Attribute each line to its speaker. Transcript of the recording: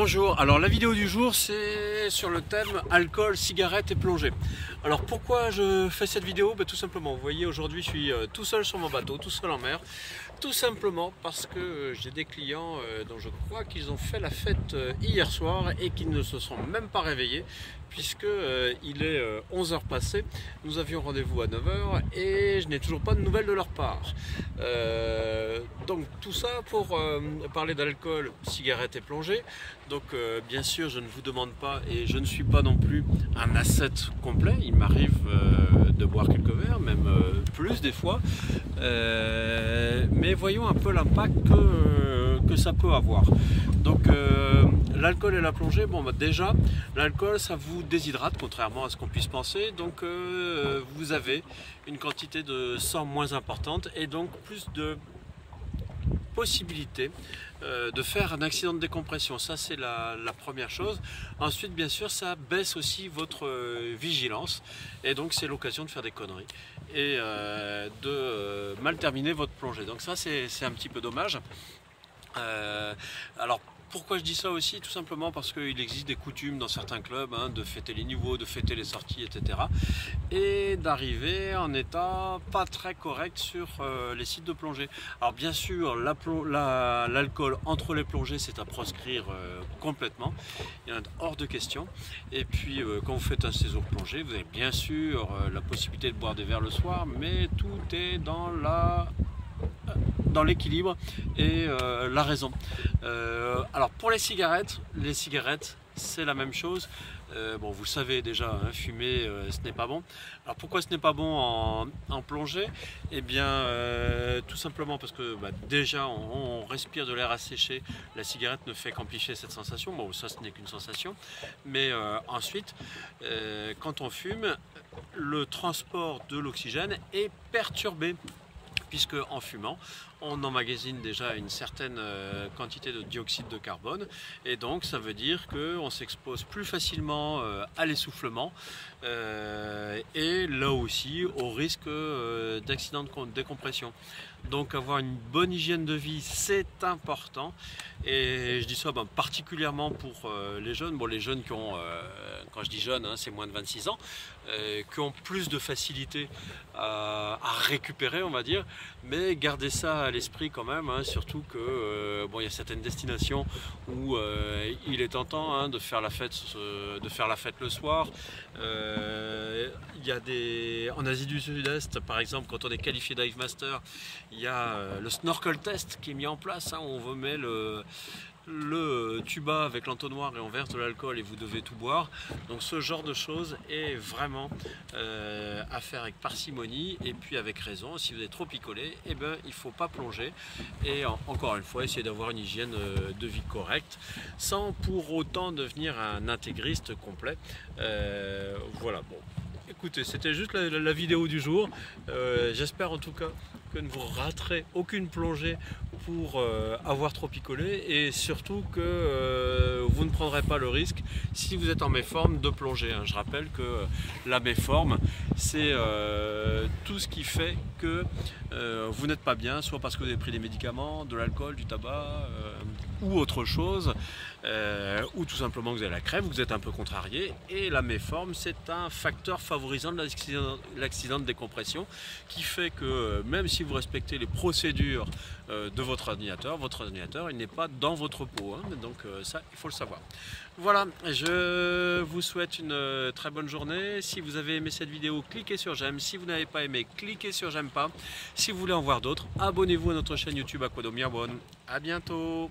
Speaker 1: Bonjour, alors la vidéo du jour c'est sur le thème alcool, cigarette et plongée. Alors pourquoi je fais cette vidéo? Tout simplement, vous voyez aujourd'hui je suis tout seul sur mon bateau, tout seul en mer. Tout simplement parce que j'ai des clients dont je crois qu'ils ont fait la fête hier soir et qui ne se sont même pas réveillés puisque il est 11h passé. Nous avions rendez-vous à 9h et je n'ai toujours pas de nouvelles de leur part. Donc tout ça pour parler d'alcool, cigarette et plongée. Donc bien sûr je ne vous demande pas et je ne suis pas non plus un ascète complet. Il m'arrive de boire quelques verres, même plus des fois. Mais voyons un peu l'impact que ça peut avoir. Donc l'alcool et la plongée, déjà l'alcool ça vous déshydrate contrairement à ce qu'on puisse penser, donc vous avez une quantité de sang moins importante et donc plus de possibilité de faire un accident de décompression. Ça c'est la première chose. Ensuite bien sûr ça baisse aussi votre vigilance et donc c'est l'occasion de faire des conneries et de mal terminer votre plongée. Donc ça c'est un petit peu dommage. Alors pourquoi je dis ça aussi? Tout simplement parce qu'il existe des coutumes dans certains clubs de fêter les niveaux, de fêter les sorties, etc. Et d'arriver en état pas très correct sur les sites de plongée. Alors bien sûr, l'alcool entre les plongées, c'est à proscrire complètement. Il y en a hors de question. Et puis quand vous faites un séjour plongée, vous avez bien sûr la possibilité de boire des verres le soir, mais tout est dans l'équilibre et la raison. Alors pour les cigarettes c'est la même chose. Bon, vous savez déjà, fumer ce n'est pas bon. Alors pourquoi ce n'est pas bon en plongée? Eh bien tout simplement parce que déjà on respire de l'air asséché. La cigarette ne fait qu'amplifier cette sensation. Bon, ça ce n'est qu'une sensation, mais ensuite quand on fume, le transport de l'oxygène est perturbé, puisque en fumant, on emmagasine déjà une certaine quantité de dioxyde de carbone et donc ça veut dire qu'on s'expose plus facilement à l'essoufflement et là aussi au risque d'accident de décompression. Donc avoir une bonne hygiène de vie c'est important et je dis ça particulièrement pour les jeunes. Bon, les jeunes qui ont, quand je dis jeunes, c'est moins de 26 ans, qui ont plus de facilité à récupérer, on va dire, mais gardez ça à l'esprit quand même, surtout que il y a certaines destinations où il est tentant de faire la fête le soir. Il y a en Asie du Sud-Est par exemple, quand on est qualifié Dive Master, il y a le snorkel test qui est mis en place, où on vous met le tuba avec l'entonnoir et on verse de l'alcool et vous devez tout boire. Donc ce genre de choses est vraiment à faire avec parcimonie et puis avec raison. Si vous êtes trop picolé, il ne faut pas plonger et encore une fois essayer d'avoir une hygiène de vie correcte sans pour autant devenir un intégriste complet. Voilà, bon. Écoutez, c'était juste la vidéo du jour. J'espère en tout cas que ne vous raterez aucune plongée pour avoir trop picolé et surtout que vous ne prendrez pas le risque si vous êtes en méforme de plonger. Je rappelle que la méforme c'est tout ce qui fait que vous n'êtes pas bien, soit parce que vous avez pris des médicaments, de l'alcool, du tabac ou autre chose, ou tout simplement que vous avez la crève, vous êtes un peu contrarié, et la méforme c'est un facteur favorisant de l'accident de décompression qui fait que même si vous respectez les procédures de votre ordinateur il n'est pas dans votre peau, donc ça il faut le savoir. Voilà, je vous souhaite une très bonne journée. Si vous avez aimé cette vidéo, cliquez sur j'aime. Si vous n'avez pas aimé, cliquez sur j'aime pas. Si vous voulez en voir d'autres, abonnez-vous à notre chaîne YouTube Aquadomia One. À bientôt.